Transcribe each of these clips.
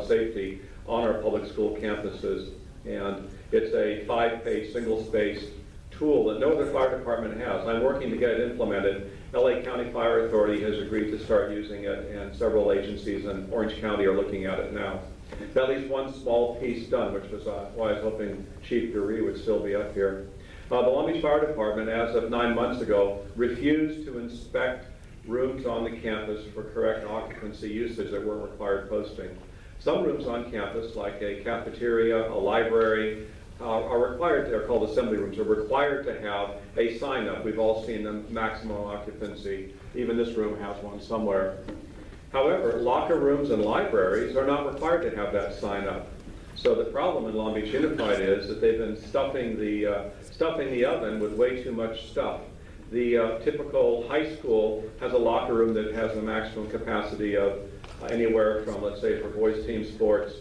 safety on our public school campuses. And it's a 5-page single-space tool that no other fire department has. I'm working to get it implemented. LA County Fire Authority has agreed to start using it, and several agencies in Orange County are looking at it now. At least one small piece done, which was why I was hoping Chief Dury would still be up here. The Long Beach Fire Department, as of 9 months ago, refused to inspect rooms on the campus for correct occupancy usage that weren't required posting. Some rooms on campus, like a cafeteria, a library, are required, they're called assembly rooms, are required to have a sign up. We've all seen them, maximum occupancy. Even this room has one somewhere. However, locker rooms and libraries are not required to have that sign up. So the problem in Long Beach Unified is that they've been stuffing the oven with way too much stuff. The typical high school has a locker room that has a maximum capacity of anywhere from, let's say, for boys team sports,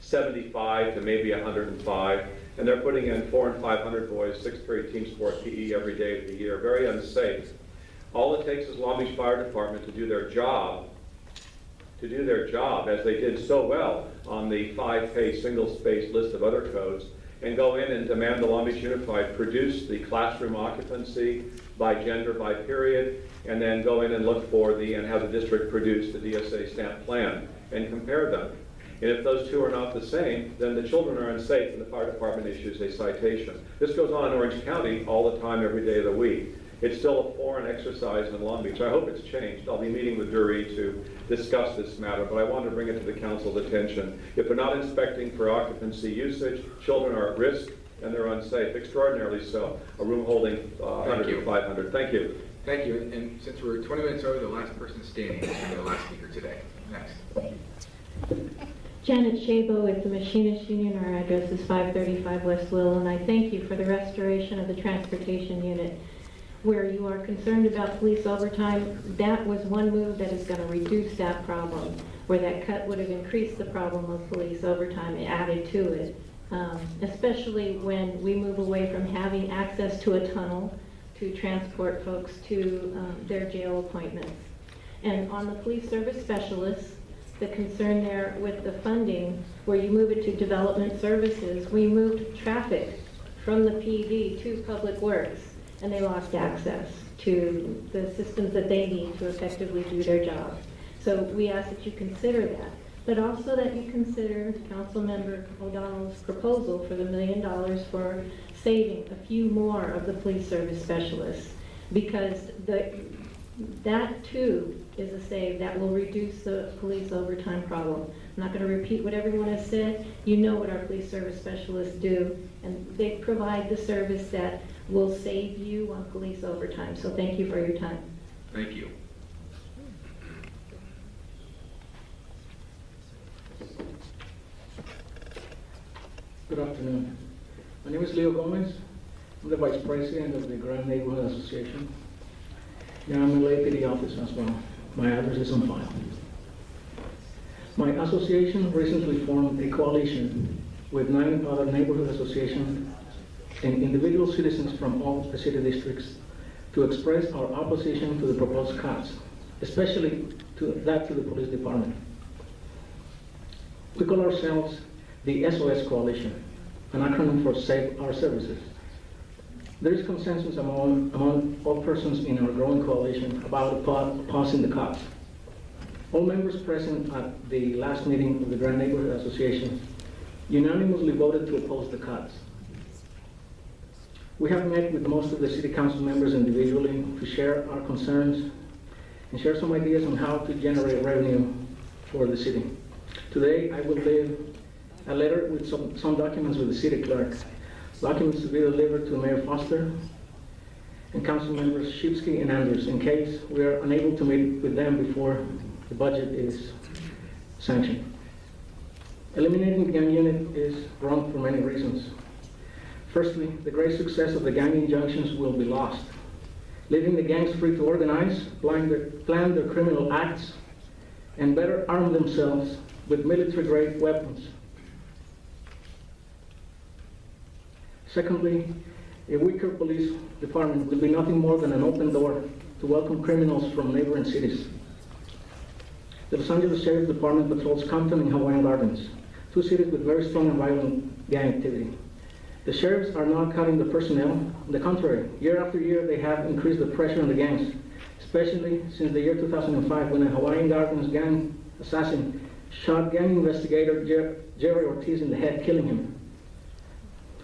75 to maybe 105, and they're putting in 400 and 500 boys, 6th period team sport PE every day of the year. Very unsafe. All it takes is Long Beach Fire Department to do their job, as they did so well on the 5-page single-space list of other codes, and go in and demand the Long Beach Unified produce the classroom occupancy by gender, by period, and then go in and look for and have the district produce the DSA stamp plan and compare them. And if those two are not the same, then the children are unsafe and the fire department issues a citation. This goes on in Orange County all the time, every day of the week. It's still a foreign exercise in Long Beach. I hope it's changed. I'll be meeting with Dury to discuss this matter, but I wanted to bring it to the council's attention. If they're not inspecting for occupancy usage, children are at risk and they're unsafe, extraordinarily so. A room holding 100 to 500. Thank you. Thank you. And since we're 20 minutes over, the last person standing is the last speaker today. Next. Janet Shabo with the Machinists Union. Our address is 535 West Lowell, and I thank you for the restoration of the transportation unit. Where you are concerned about police overtime, that was one move that is going to reduce that problem. Where that cut would have increased the problem of police overtime, it added to it. Especially when we move away from having access to a tunnel to transport folks to their jail appointments. And on the police service specialists, the concern there with the funding, where you move it to development services, we moved traffic from the PD to Public Works, and they lost access to the systems that they need to effectively do their job. So we ask that you consider that, but also that you consider Councilmember O'Donnell's proposal for the $1 million for saving a few more of the police service specialists, because that too is a save that will reduce the police overtime problem. I'm not going to repeat what everyone has said. You know what our police service specialists do, and they provide the service that will save you on police overtime. So thank you for your time. Thank you. Good afternoon. My name is Leo Gomez. I'm the Vice President of the Grand Neighborhood Association. And I'm in LAPD office as well. My address is on file. My association recently formed a coalition with 9 other neighborhood associations and individual citizens from all the city districts to express our opposition to the proposed cuts, especially to the police department. We call ourselves the SOS Coalition, an acronym for Save Our Services. There is consensus among all persons in our growing coalition about pausing the cuts. All members present at the last meeting of the Grand Neighborhood Association unanimously voted to oppose the cuts. We have met with most of the city council members individually to share our concerns and share some ideas on how to generate revenue for the city. Today, I will leave a letter with some documents with the city clerk, documents to be delivered to Mayor Foster and council members Shipsky and Andrews in case we are unable to meet with them before the budget is sanctioned. Eliminating the gang unit is wrong for many reasons. Firstly, the great success of the gang injunctions will be lost, leaving the gangs free to organize, plan their criminal acts, and better arm themselves with military-grade weapons. Secondly, a weaker police department will be nothing more than an open door to welcome criminals from neighboring cities. The Los Angeles Sheriff's Department patrols Compton and Hawaiian Gardens, two cities with very strong and violent gang activity. The sheriffs are not cutting the personnel. On the contrary, year after year, they have increased the pressure on the gangs, especially since the year 2005 when a Hawaiian Gardens gang assassin shot gang investigator Jerry Ortiz in the head, killing him.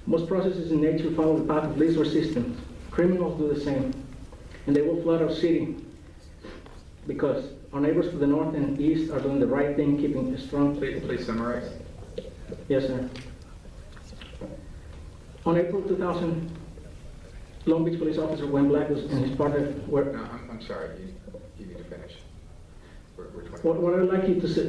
Most processes in nature follow the path of least resistance. Criminals do the same, and they will flood our city because our neighbors to the north and east are doing the right thing, keeping a strong... Please summarize. Yes, sir. On April 2000, Long Beach police officer Wayne Black and his partner were... No, I'm sorry, you need to finish. We're 20 What I'd like you to say,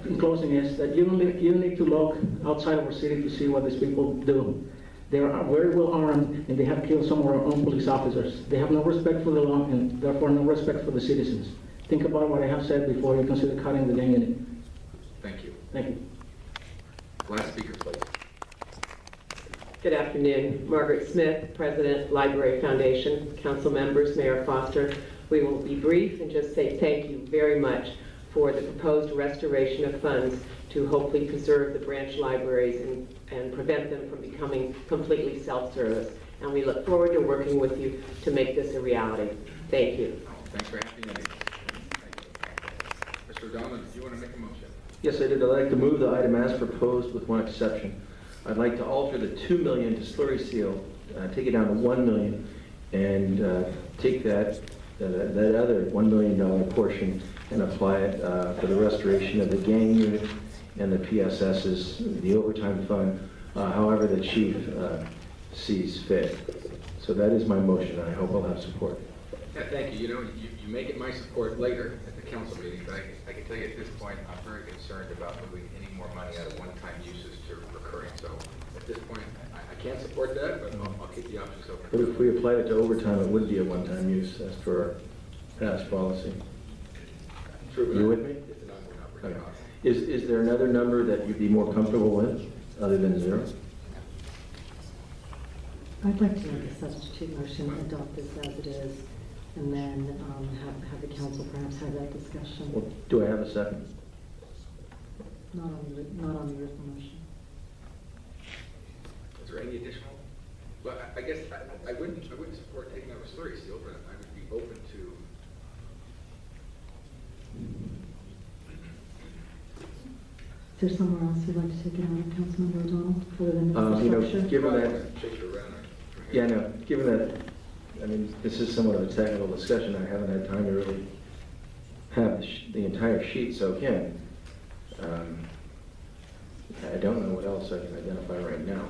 in closing is that you don't need to look outside of our city to see what these people do. They are very well armed and they have killed some of our own police officers. They have no respect for the law and therefore no respect for the citizens. Think about what I have said before you consider cutting the gang unit. Thank you. Thank you. Last speaker, please. Good afternoon. Margaret Smith, President, Library Foundation, Council members, Mayor Foster. We will be brief and just say thank you very much for the proposed restoration of funds to hopefully preserve the branch libraries and prevent them from becoming completely self-service. And we look forward to working with you to make this a reality. Thank you. Thanks for having me. Mr. O'Donnell, do you want to make a motion? Yes, I did. I'd like to move the item as proposed with one exception. I'd like to alter the 2 million to slurry seal, take it down to 1 million, and take that other $1 million portion and apply it for the restoration of the gang unit and the PSS's, the overtime fund, however the chief sees fit. So that is my motion, and I hope I'll have support. Yeah, thank you. You know, you may get my support later at the council meeting, but I can tell you at this point, I'm very concerned about moving any more money out of one-time uses to recurring. So at this point, I can't support that, but I'll keep the options open. But if we applied it to overtime, it would be a one-time use as per our past policy. True, You with me? It's an ongoing operating Okay. cost. Is there another number that you'd be more comfortable with, other than 0? I'd like to make a substitute motion, adopt this as it is, and then have the council perhaps have that discussion, Well, do I have a second? not on the original motion. Is there any additional? Well, I guess I wouldn't support taking out a slurry seal, but I would be open to. Is there somewhere else you'd like to take it out of, Councilmember O'Donnell, other than You know, infrastructure? given that, Chase you around. yeah, no, given that, I mean, this is somewhat of a technical discussion, I haven't had time to really have the entire sheet soak in. I don't know what else I can identify right now.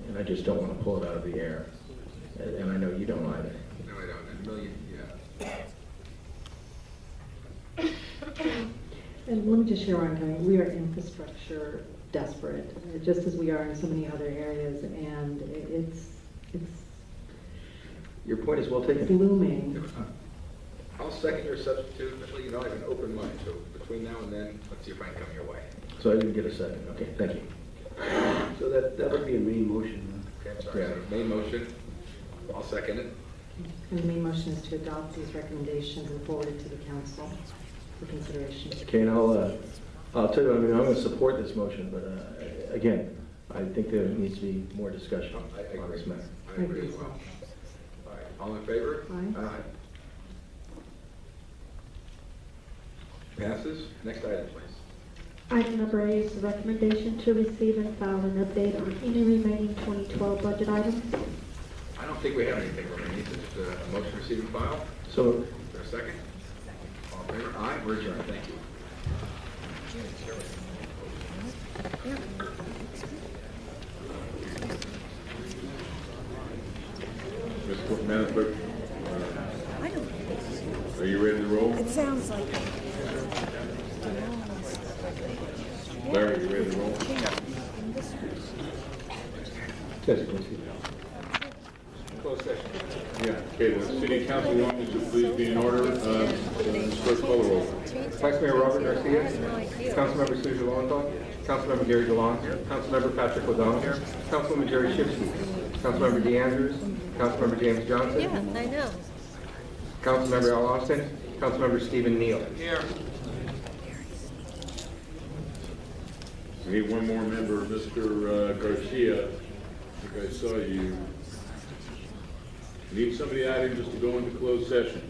And I just don't want to pull it out of the air. And I know you don't either. No, I don't. A million, yeah. And let me just share where I'm coming. We are infrastructure desperate, just as we are in so many other areas, and it's Your point is well taken. blooming. I'll second your substitute, but you know, I have an open mind, so between now and then, let's see if I can come your way. So I didn't get a second. Okay, thank you. So that would be a main motion. Okay, I'm sorry. Yeah. So main motion, I'll second it. And the main motion is to adopt these recommendations and forward it to the council for consideration. Okay, and I'll tell you, I mean, I'm going to support this motion, but again, I think there needs to be more discussion I on this agree. matter. I agree as well. All right, all in favor? Aye. Passes. Next item, please. Item number 8 is the recommendation to receive and file an update on any remaining 2012 budget items. I don't think we have anything remaining. Just a motion to receive and file. So, Is there a second? All in favor? Aye. We're adjourned. Thank you. Madam Clerk, are you ready to roll? It sounds like Larry, are you ready to roll? yes, please. Closed session. Yeah, okay, the city council wants to please be in order. Clerk, call the roll. Vice Mayor Robert Garcia, Councilmember Susan Lowenthal, Councilmember Gary DeLong, Councilmember Patrick O'Donnell, Councilwoman Jerry Shipsky, Councilmember Dee Andrews, Councilmember James Johnson, I know. Councilmember Al Austin, Councilmember Stephen Neal. We need one more member, Mr. Garcia. I think I saw you. Need somebody adding just to go into closed session.